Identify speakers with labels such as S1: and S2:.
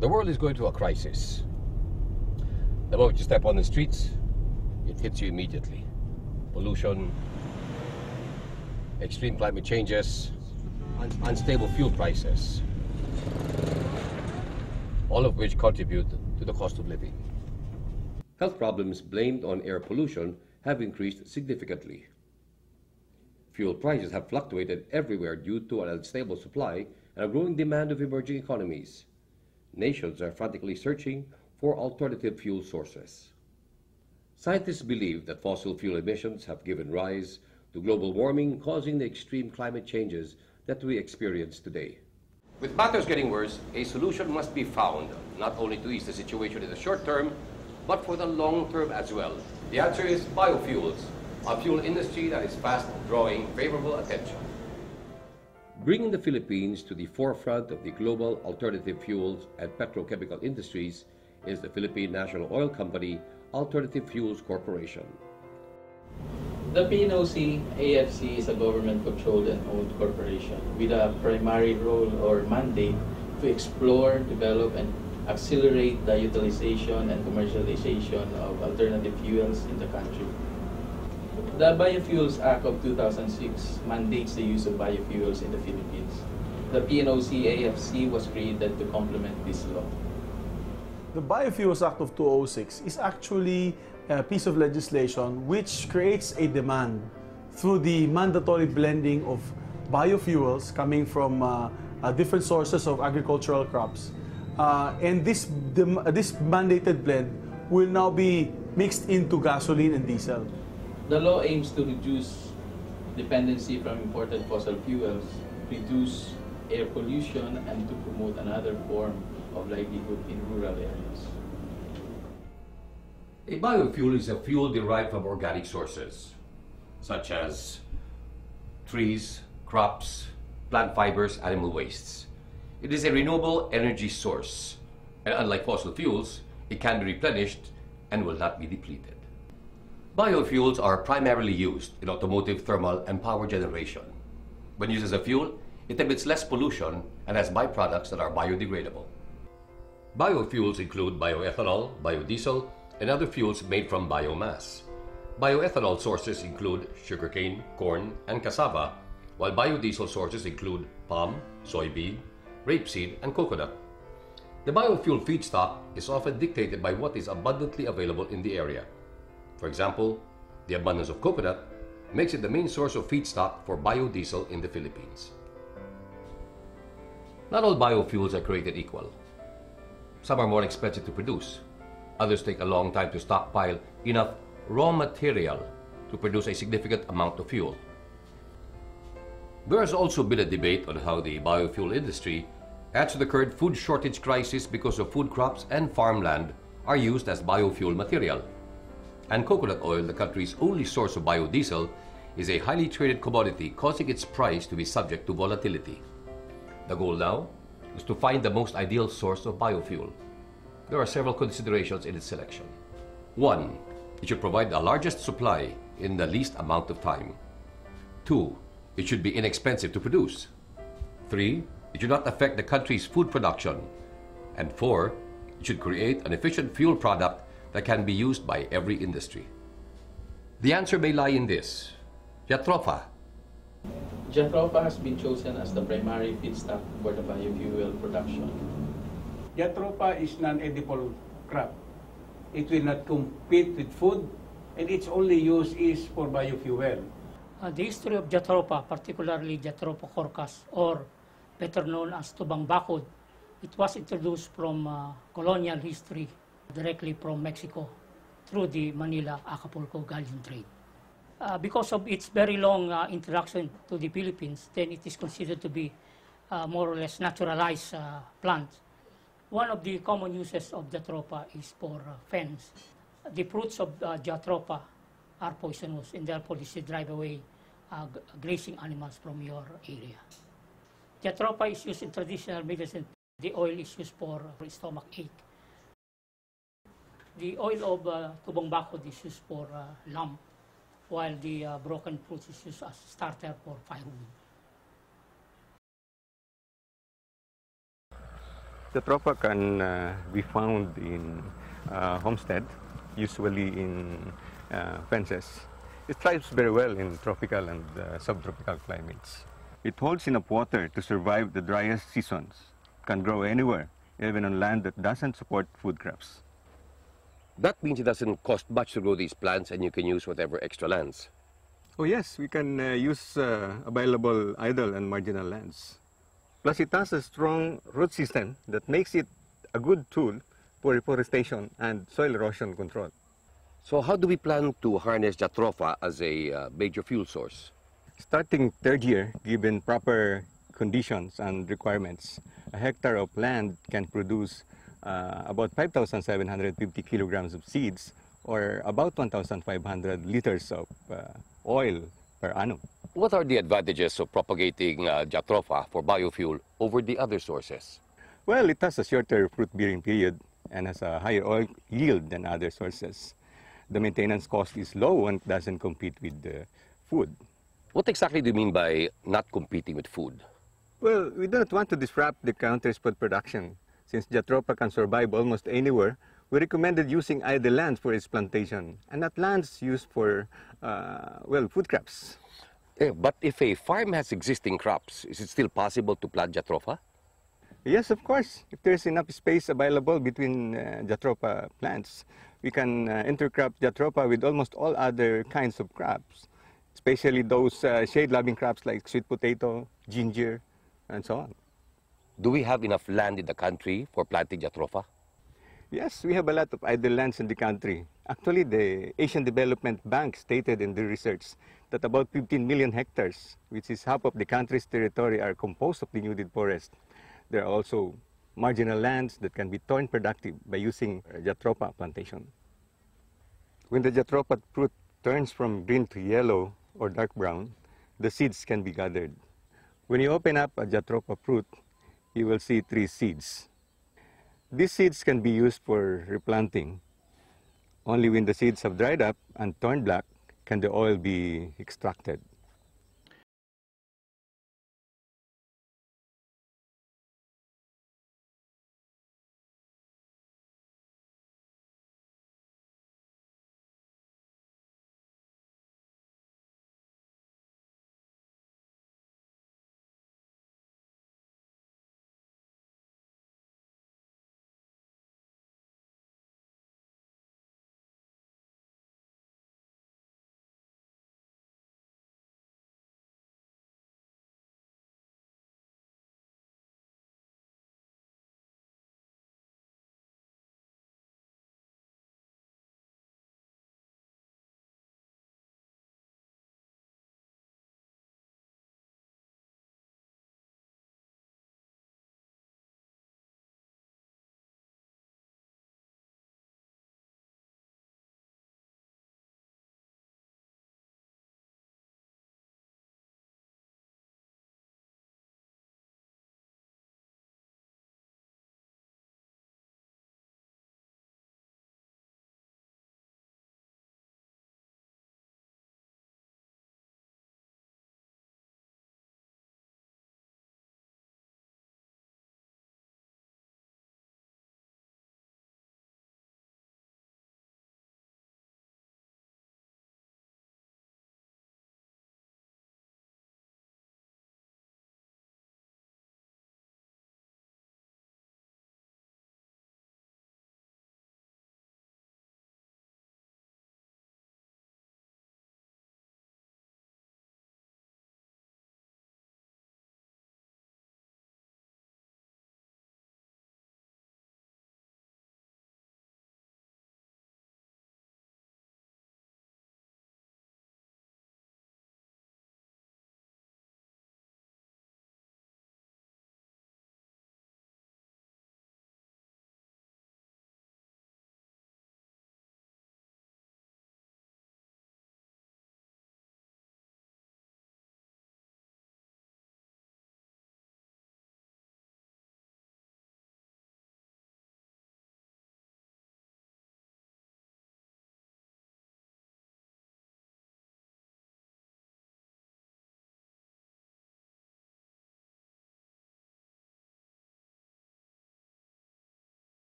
S1: The world is going through a crisis. The moment you step on the streets, it hits you immediately. Pollution, extreme climate changes, unstable fuel prices, all of which contribute to the cost of living. Health problems blamed on air pollution have increased significantly. Fuel prices have fluctuated everywhere due to an unstable supply and a growing demand of emerging economies. Nations are frantically searching for alternative fuel sources. Scientists believe that fossil fuel emissions have given rise to global warming, causing the extreme climate changes that we experience today. With matters getting worse, a solution must be found, not only to ease the situation in the short term, but for the long term as well. The answer is biofuels, a fuel industry that is fast drawing favorable attention. Bringing the Philippines to the forefront of the global alternative fuels and petrochemical industries is the Philippine National Oil Company Alternative Fuels Corporation.
S2: The PNOC-AFC is a government-controlled and owned corporation with a primary role or mandate to explore, develop, and accelerate the utilization and commercialization of alternative fuels in the country. The Biofuels Act of 2006 mandates the use of biofuels in the Philippines. The PNOC-AFC was created to complement this law.
S3: The Biofuels Act of 2006 is actually a piece of legislation which creates a demand through the mandatory blending of biofuels coming from different sources of agricultural crops. And this mandated blend will now be mixed into gasoline and diesel.
S2: The law aims to reduce dependency from imported fossil fuels, reduce air pollution, and to promote another form of livelihood in rural areas.
S1: A biofuel is a fuel derived from organic sources, such as trees, crops, plant fibers, animal wastes. It is a renewable energy source, and unlike fossil fuels, it can be replenished and will not be depleted. Biofuels are primarily used in automotive, thermal, and power generation. When used as a fuel, it emits less pollution and has byproducts that are biodegradable. Biofuels include bioethanol, biodiesel, and other fuels made from biomass. Bioethanol sources include sugarcane, corn, and cassava, while biodiesel sources include palm, soybean, rapeseed, and coconut. The biofuel feedstock is often dictated by what is abundantly available in the area. For example, the abundance of coconut makes it the main source of feedstock for biodiesel in the Philippines. Not all biofuels are created equal. Some are more expensive to produce. Others take a long time to stockpile enough raw material to produce a significant amount of fuel. There has also been a debate on how the biofuel industry adds to the current food shortage crisis because of food crops and farmland are used as biofuel material. And coconut oil, the country's only source of biodiesel, is a highly traded commodity, causing its price to be subject to volatility. The goal now is to find the most ideal source of biofuel. There are several considerations in its selection. 1. It should provide the largest supply in the least amount of time. 2. It should be inexpensive to produce. 3. It should not affect the country's food production. And 4. It should create an efficient fuel product that can be used by every industry. The answer may lie in this: jatropha.
S2: Jatropha has been chosen as the primary feedstock for the biofuel production.
S4: Jatropha is non-edible crop. It will not compete with food, and its only use is for biofuel.
S5: The history of Jatropha, particularly Jatropha corcas, or better known as tubang bakod, it was introduced from colonial history directly from Mexico through the Manila-Acapulco galleon trade. Because of its very long introduction to the Philippines, then it is considered to be more or less naturalized plant. One of the common uses of Jatropha is for fence. The fruits of Jatropha are poisonous, and therefore this should drive away grazing animals from your area. Jatropha is used in traditional medicine. The oil is used for stomach ache. The oil of tubang bakod is used for lamp, while the broken fruits is used as starter for firewood.
S6: Jatropha can be found in homestead, usually in fences. It thrives very well in tropical and subtropical climates. It holds enough water to survive the driest seasons. Can grow anywhere, even on land that doesn't support food crops.
S1: That means it doesn't cost much to grow these plants and you can use whatever extra lands.
S6: Oh yes, we can use available idle and marginal lands. Plus it has a strong root system that makes it a good tool for reforestation and soil erosion control.
S1: So how do we plan to harness Jatropha as a major fuel source?
S6: Starting third year, given proper conditions and requirements, a hectare of land can produce about 5,750 kilograms of seeds or about 1,500 liters of oil per annum.
S1: What are the advantages of propagating Jatropha for biofuel over the other sources?
S6: Well, it has a shorter fruit-bearing period and has a higher oil yield than other sources. The maintenance cost is low and doesn't compete with food.
S1: What exactly do you mean by not competing with food?
S6: Well, we don't want to disrupt the country's food production. Since Jatropha can survive almost anywhere, we recommended using idle lands for its plantation and not lands used for, food crops.
S1: Yeah, but if a farm has existing crops, is it still possible to plant Jatropha?
S6: Yes, of course. If there's enough space available between Jatropha plants, we can intercrop Jatropha with almost all other kinds of crops, especially those shade-loving crops like sweet potato, ginger, and so on.
S1: Do we have enough land in the country for planting Jatropha?
S6: Yes, we have a lot of idle lands in the country. Actually, the Asian Development Bank stated in the research that about 15 million hectares, which is half of the country's territory, are composed of denuded forest. There are also marginal lands that can be torn productive by using Jatropha plantation. When the Jatropha fruit turns from green to yellow or dark brown, the seeds can be gathered. When you open up a Jatropha fruit, you will see 3 seeds. These seeds can be used for replanting. Only when the seeds have dried up and turned black can the oil be extracted.